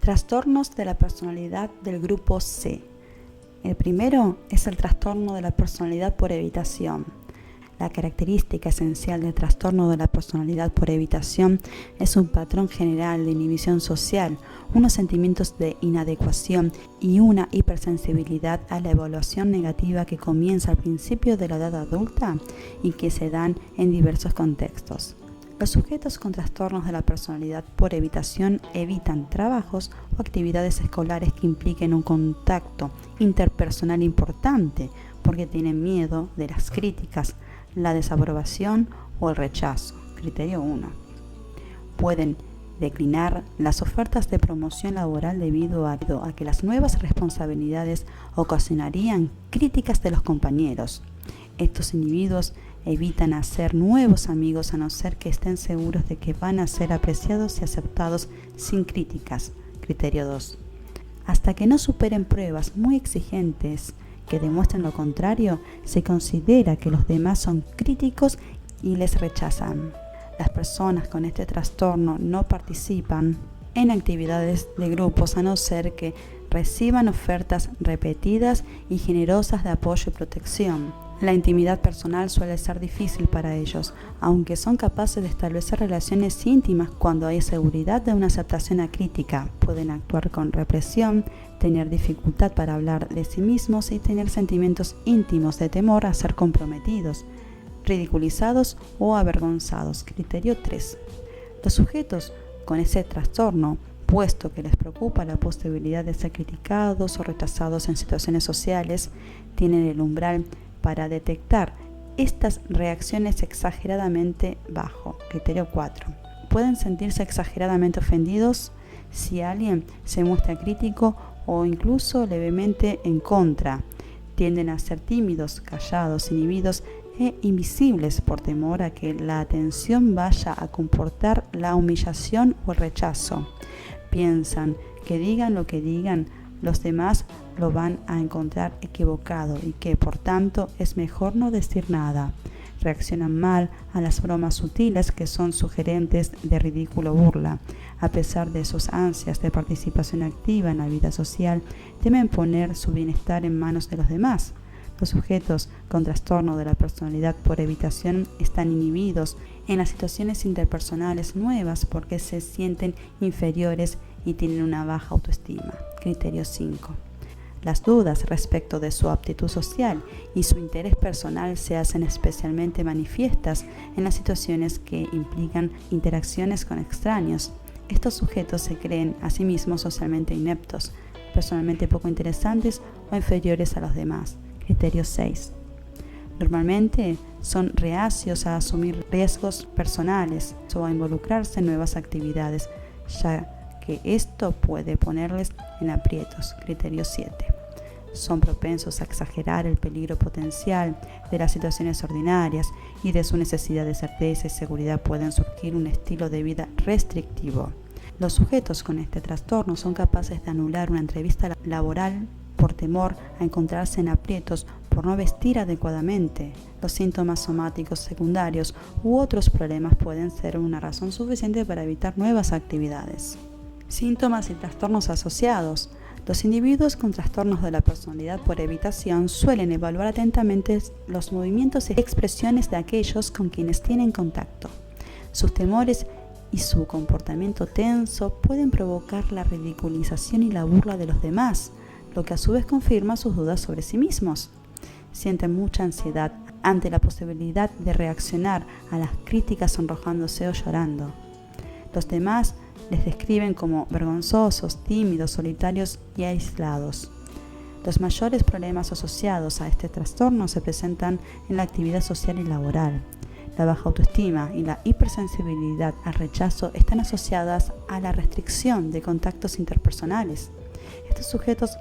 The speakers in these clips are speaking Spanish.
Trastornos de la personalidad del grupo C. El primero es el trastorno de la personalidad por evitación. La característica esencial del trastorno de la personalidad por evitación es un patrón general de inhibición social, unos sentimientos de inadecuación y una hipersensibilidad a la evaluación negativa que comienza al principio de la edad adulta y que se dan en diversos contextos. Los sujetos con trastornos de la personalidad por evitación evitan trabajos o actividades escolares que impliquen un contacto interpersonal importante porque tienen miedo de las críticas, la desaprobación o el rechazo. Criterio 1. Pueden declinar las ofertas de promoción laboral debido a que las nuevas responsabilidades ocasionarían críticas de los compañeros. Estos individuos evitan hacer nuevos amigos a no ser que estén seguros de que van a ser apreciados y aceptados sin críticas. Criterio 2. Hasta que no superen pruebas muy exigentes que demuestren lo contrario, se considera que los demás son críticos y les rechazan. Las personas con este trastorno no participan en actividades de grupos a no ser que reciban ofertas repetidas y generosas de apoyo y protección. La intimidad personal suele ser difícil para ellos, aunque son capaces de establecer relaciones íntimas cuando hay seguridad de una aceptación acrítica. Pueden actuar con represión, tener dificultad para hablar de sí mismos y tener sentimientos íntimos de temor a ser comprometidos, ridiculizados o avergonzados. Criterio 3. Los sujetos con ese trastorno, puesto que les preocupa la posibilidad de ser criticados o rechazados en situaciones sociales, tienen el umbral para detectar estas reacciones exageradamente bajo. Criterio 4. Pueden sentirse exageradamente ofendidos si alguien se muestra crítico o incluso levemente en contra. Tienden a ser tímidos, callados, inhibidos e invisibles por temor a que la atención vaya a comportar la humillación o el rechazo. Piensan que digan lo que digan, los demás lo van a encontrar equivocado y que, por tanto, es mejor no decir nada. Reaccionan mal a las bromas sutiles que son sugerentes de ridículo o burla. A pesar de sus ansias de participación activa en la vida social, temen poner su bienestar en manos de los demás. Los sujetos con trastorno de la personalidad por evitación están inhibidos en las situaciones interpersonales nuevas porque se sienten inferiores y tienen una baja autoestima. Criterio 5. Las dudas respecto de su aptitud social y su interés personal se hacen especialmente manifiestas en las situaciones que implican interacciones con extraños. Estos sujetos se creen a sí mismos socialmente ineptos, personalmente poco interesantes o inferiores a los demás. Criterio 6. Normalmente son reacios a asumir riesgos personales o a involucrarse en nuevas actividades, ya que esto puede ponerles en aprietos. Criterio 7. Son propensos a exagerar el peligro potencial de las situaciones ordinarias y de su necesidad de certeza y seguridad pueden surgir un estilo de vida restrictivo. Los sujetos con este trastorno son capaces de anular una entrevista laboral por temor a encontrarse en aprietos por no vestir adecuadamente. Los síntomas somáticos secundarios u otros problemas pueden ser una razón suficiente para evitar nuevas actividades. Síntomas y trastornos asociados. Los individuos con trastornos de la personalidad por evitación suelen evaluar atentamente los movimientos y expresiones de aquellos con quienes tienen contacto. Sus temores y su comportamiento tenso pueden provocar la ridiculización y la burla de los demás, lo que a su vez confirma sus dudas sobre sí mismos. Sienten mucha ansiedad ante la posibilidad de reaccionar a las críticas sonrojándose o llorando. Los demás les describen como vergonzosos, tímidos, solitarios y aislados. Los mayores problemas asociados a este trastorno se presentan en la actividad social y laboral. La baja autoestima y la hipersensibilidad al rechazo están asociadas a la restricción de contactos interpersonales. Estos sujetos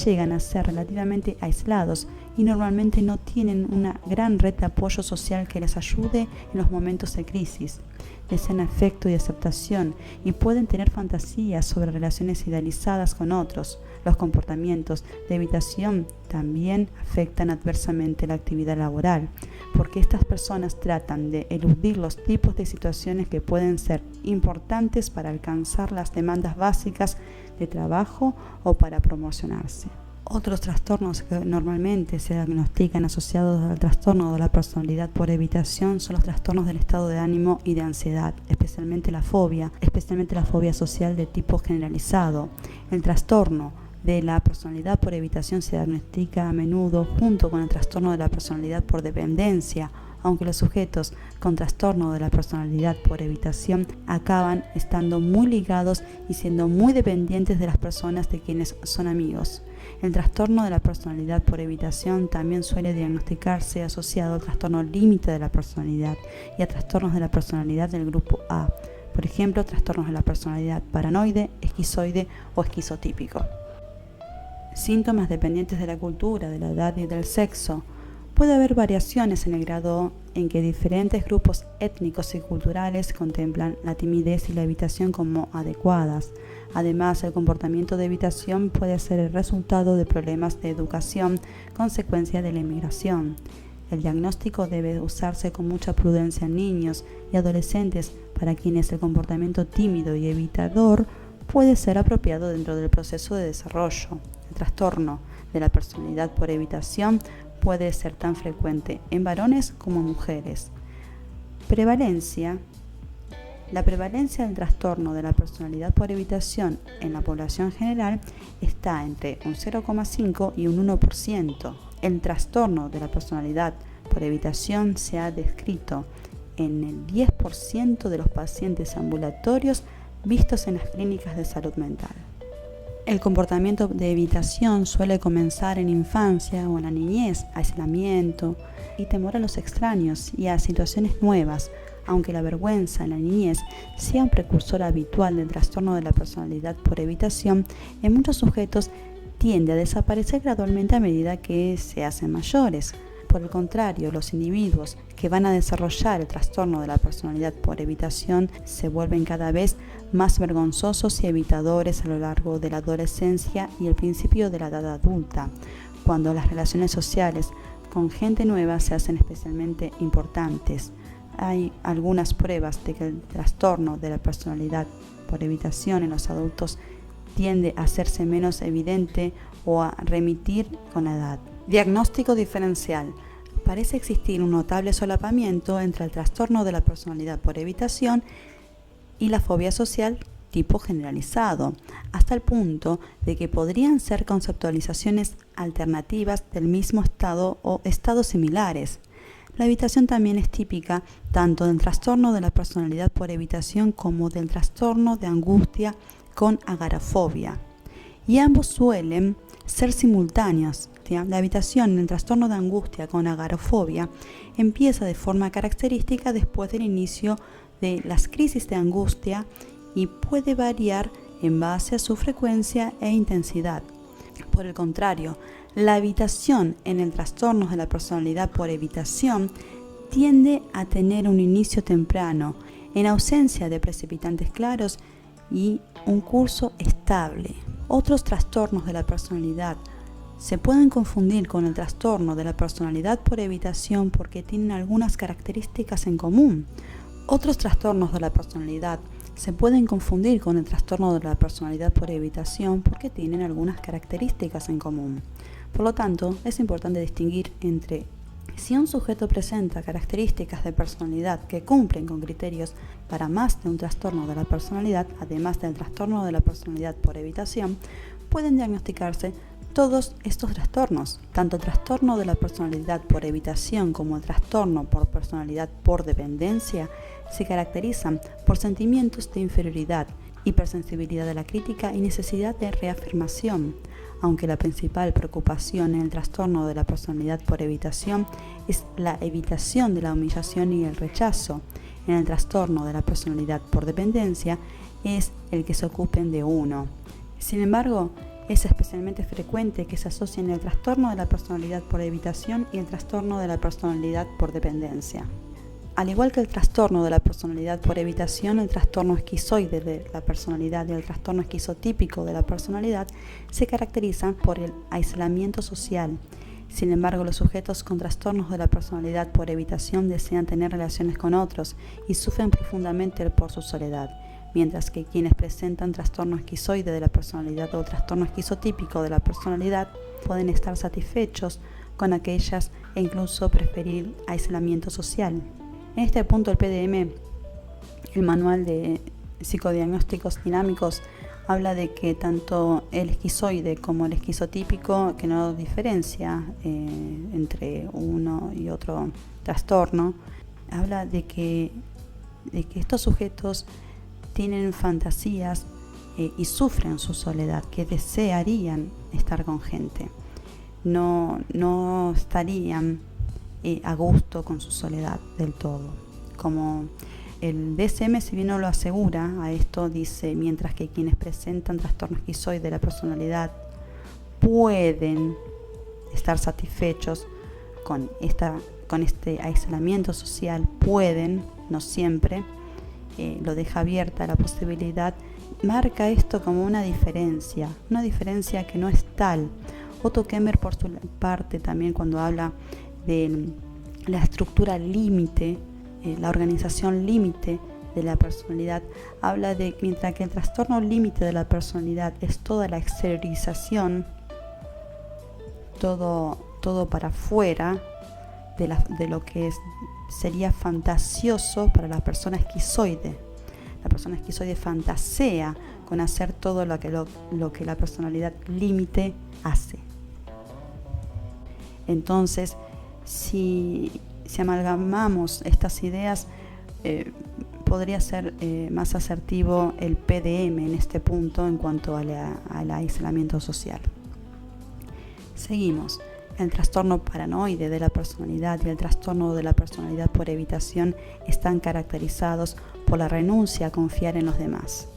llegan a ser relativamente aislados y normalmente no tienen una gran red de apoyo social que les ayude en los momentos de crisis. Desean afecto y aceptación y pueden tener fantasías sobre relaciones idealizadas con otros. Los comportamientos de evitación también afectan adversamente la actividad laboral, porque estas personas tratan de eludir los tipos de situaciones que pueden ser importantes para alcanzar las demandas básicas de trabajo o para promocionarse. Otros trastornos que normalmente se diagnostican asociados al trastorno de la personalidad por evitación son los trastornos del estado de ánimo y de ansiedad, especialmente la fobia social de tipo generalizado. El trastorno de la personalidad por evitación se diagnostica a menudo junto con el trastorno de la personalidad por dependencia, aunque los sujetos con trastorno de la personalidad por evitación acaban estando muy ligados y siendo muy dependientes de las personas de quienes son amigos. El trastorno de la personalidad por evitación también suele diagnosticarse asociado al trastorno límite de la personalidad y a trastornos de la personalidad del grupo A, por ejemplo, trastornos de la personalidad paranoide, esquizoide o esquizotípico. Síntomas dependientes de la cultura, de la edad y del sexo. Puede haber variaciones en el grado en que diferentes grupos étnicos y culturales contemplan la timidez y la evitación como adecuadas. Además, el comportamiento de evitación puede ser el resultado de problemas de educación, consecuencia de la inmigración. El diagnóstico debe usarse con mucha prudencia en niños y adolescentes para quienes el comportamiento tímido y evitador puede ser apropiado dentro del proceso de desarrollo. El trastorno de la personalidad por evitación puede ser tan frecuente en varones como mujeres. Prevalencia. La prevalencia del trastorno de la personalidad por evitación en la población general está entre un 0,5 y un 1%. El trastorno de la personalidad por evitación se ha descrito en el 10% de los pacientes ambulatorios vistos en las clínicas de salud mental. El comportamiento de evitación suele comenzar en infancia o en la niñez, aislamiento y temor a los extraños y a situaciones nuevas, aunque la vergüenza en la niñez sea un precursor habitual del trastorno de la personalidad por evitación, en muchos sujetos tiende a desaparecer gradualmente a medida que se hacen mayores. Por el contrario, los individuos que van a desarrollar el trastorno de la personalidad por evitación se vuelven cada vez más vergonzosos y evitadores a lo largo de la adolescencia y el principio de la edad adulta, cuando las relaciones sociales con gente nueva se hacen especialmente importantes. Hay algunas pruebas de que el trastorno de la personalidad por evitación en los adultos tiende a hacerse menos evidente o a remitir con la edad. Diagnóstico diferencial. Parece existir un notable solapamiento entre el trastorno de la personalidad por evitación y la fobia social tipo generalizado, hasta el punto de que podrían ser conceptualizaciones alternativas del mismo estado o estados similares. La evitación también es típica tanto del trastorno de la personalidad por evitación como del trastorno de angustia con agorafobia, y ambos suelen ser simultáneos. La evitación en el trastorno de angustia con agorafobia empieza de forma característica después del inicio de las crisis de angustia y puede variar en base a su frecuencia e intensidad. Por el contrario, la evitación en el trastorno de la personalidad por evitación tiende a tener un inicio temprano, en ausencia de precipitantes claros y un curso estable. Otros trastornos de la personalidad se pueden confundir con el trastorno de la personalidad por evitación porque tienen algunas características en común. Otros trastornos de la personalidad se pueden confundir con el trastorno de la personalidad por evitación porque tienen algunas características en común. Por lo tanto, es importante distinguir entre si un sujeto presenta características de personalidad que cumplen con criterios para más de un trastorno de la personalidad, además del trastorno de la personalidad por evitación, pueden diagnosticarse todos estos trastornos, tanto el trastorno de la personalidad por evitación como el trastorno por personalidad por dependencia, se caracterizan por sentimientos de inferioridad, hipersensibilidad a la crítica y necesidad de reafirmación, aunque la principal preocupación en el trastorno de la personalidad por evitación es la evitación de la humillación y el rechazo. En el trastorno de la personalidad por dependencia es el que se ocupen de uno. Sin embargo, Es especialmente frecuente que se asocien el trastorno de la personalidad por evitación y el trastorno de la personalidad por dependencia. Al igual que el trastorno de la personalidad por evitación, el trastorno esquizoide de la personalidad y el trastorno esquizotípico de la personalidad se caracterizan por el aislamiento social. Sin embargo, los sujetos con trastornos de la personalidad por evitación desean tener relaciones con otros y sufren profundamente por su soledad, mientras que quienes presentan trastorno esquizoide de la personalidad o trastorno esquizotípico de la personalidad pueden estar satisfechos con aquellas e incluso preferir aislamiento social. En este punto el PDM, el manual de psicodiagnósticos dinámicos, habla de que tanto el esquizoide como el esquizotípico, que no diferencia entre uno y otro trastorno, habla de que estos sujetos tienen fantasías y sufren su soledad, que desearían estar con gente. No estarían a gusto con su soledad del todo. Como el DSM, si bien no lo asegura, a esto dice, mientras que quienes presentan trastorno esquizoide de la personalidad pueden estar satisfechos con este aislamiento social, pueden, no siempre, lo deja abierta la posibilidad, marca esto como una diferencia que no es tal. Otto Kemmer, por su parte, también cuando habla de la estructura límite, la organización límite de la personalidad, habla de mientras que el trastorno límite de la personalidad es toda la exteriorización, todo para afuera de lo que sería fantasioso para la persona esquizoide. La persona esquizoide fantasea con hacer todo lo que la personalidad límite hace. Entonces, si amalgamamos estas ideas, podría ser más asertivo el PDM en este punto en cuanto al aislamiento social. Seguimos. El trastorno paranoide de la personalidad y el trastorno de la personalidad por evitación están caracterizados por la renuncia a confiar en los demás.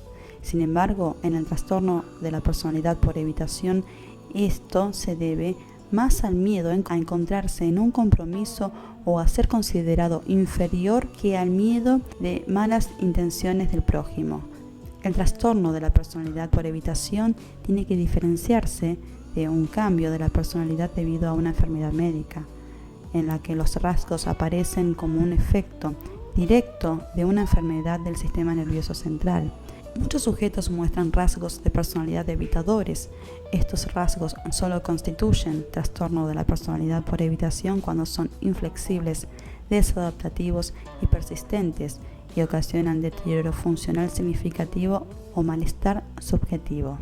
Sin embargo, en el trastorno de la personalidad por evitación, esto se debe más al miedo a encontrarse en un compromiso o a ser considerado inferior que al miedo de malas intenciones del prójimo. El trastorno de la personalidad por evitación tiene que diferenciarse de un cambio de la personalidad debido a una enfermedad médica, en la que los rasgos aparecen como un efecto directo de una enfermedad del sistema nervioso central. Muchos sujetos muestran rasgos de personalidad evitadores. Estos rasgos solo constituyen trastorno de la personalidad por evitación cuando son inflexibles, desadaptativos y persistentes y ocasionan deterioro funcional significativo o malestar subjetivo.